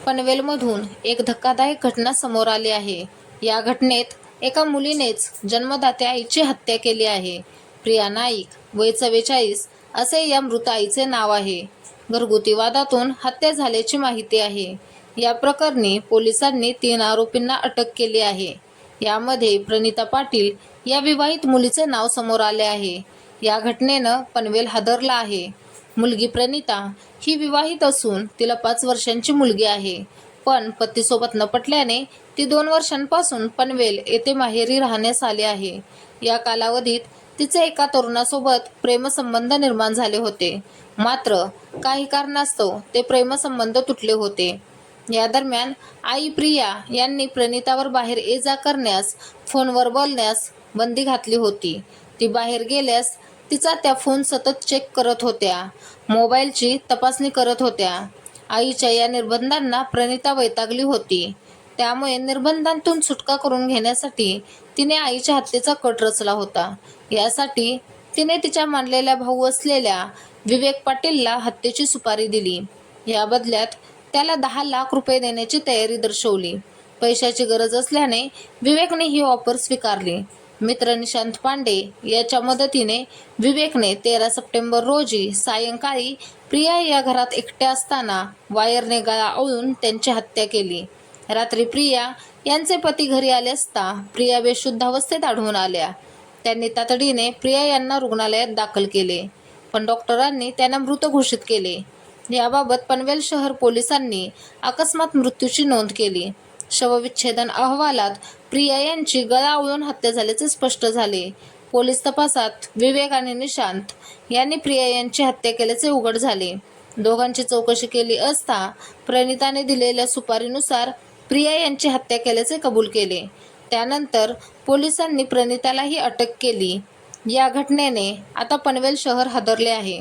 पनवेलमधून एक धक्कादायक घटना समोर आली आहे. या घटनेत एका मुलीनेच जन्मदात्या आईची हत्या केली आहे. प्रिया नाईक, वय 44 असे या मृत आईचे नाव आहे. घरगुती वादातून हत्या झाल्याची माहिती आहे. या प्रकरणी पोलिसांनी 3 आरोपींना अटक केली आहे. यामध्ये प्रणिता पाटील या विवाहित मुलीचे नाव समोर आले आहे. या घटनेनं पनवेल हादरला आहे. मुलगी प्रणिता ही विवाहित असून तिला 5 वर्षांची मुलगी आहे. पण पतीसोबत न पटल्याने ती 2 वर्षांपासून पनवेल येथे माहेरी राहण्यास आली आहे. या कालावधीत तिचे एका तरुणासोबत प्रेमसंबंध निर्माण झाले होते. मात्र काही कारणास्तव ते प्रेमसंबंध तुटले होते. या दरम्यान आई प्रिया यांनी प्रणितावर बाहेर ये-जा करण्यास, फोनवर बोलण्यास बंदी घातली होती. ती बाहेर गेल्यास तिचा त्या फोन सतत चेक करत होत्या. मोबाईलची तपासणी करत होत्या. आईच्या या निर्बंधांना प्रणिता वैतागली होती. त्यामुळे निर्बंधांतून सुटका करून घेण्यासाठी तिने आईच्या हत्येचा कट रचला होता. यासाठी तिने तिच्या मानलेल्या भाऊ असलेल्या विवेक पाटीलला हत्येची सुपारी दिली. या बदल्यात त्याला 10 लाख रुपये देण्याची तयारी दर्शवली. पैशाची गरज असल्याने विवेकने ही ऑफर स्वीकारली. मित्र निशांत पांडे याच्या मदतीने विवेकने 13 सप्टेंबर रोजी सायंकाळी प्रिया या घरात एकट्या असताना वायरने गळा आवळून त्यांची हत्या केली. रात्री प्रिया यांचे पती घरी आले असता प्रिया बेशुद्ध अवस्थेत आढळून आल्या. त्यांनी तातडीने प्रिया यांना रुग्णालयात दाखल केले, पण डॉक्टरांनी त्यांना मृत घोषित केले. याबाबत पनवेल शहर पोलिसांनी अकस्मात मृत्यूची नोंद केली. शवविच्छेदन अहवालात प्रिया यांची गळा आवळून हत्या झाल्याचे स्पष्ट झाले. पोलीस तपासात विवेक आणि निशांत यांनी प्रिया यांची हत्या केल्याचे उघड झाले. दोघांची चौकशी केली असता प्रणिताने दिलेल्या सुपारीनुसार प्रिया यांची हत्या केल्याचे कबूल केले. त्यानंतर पोलिसांनी प्रणितालाही अटक केली. या घटनेने आता पनवेल शहर हादरले आहे.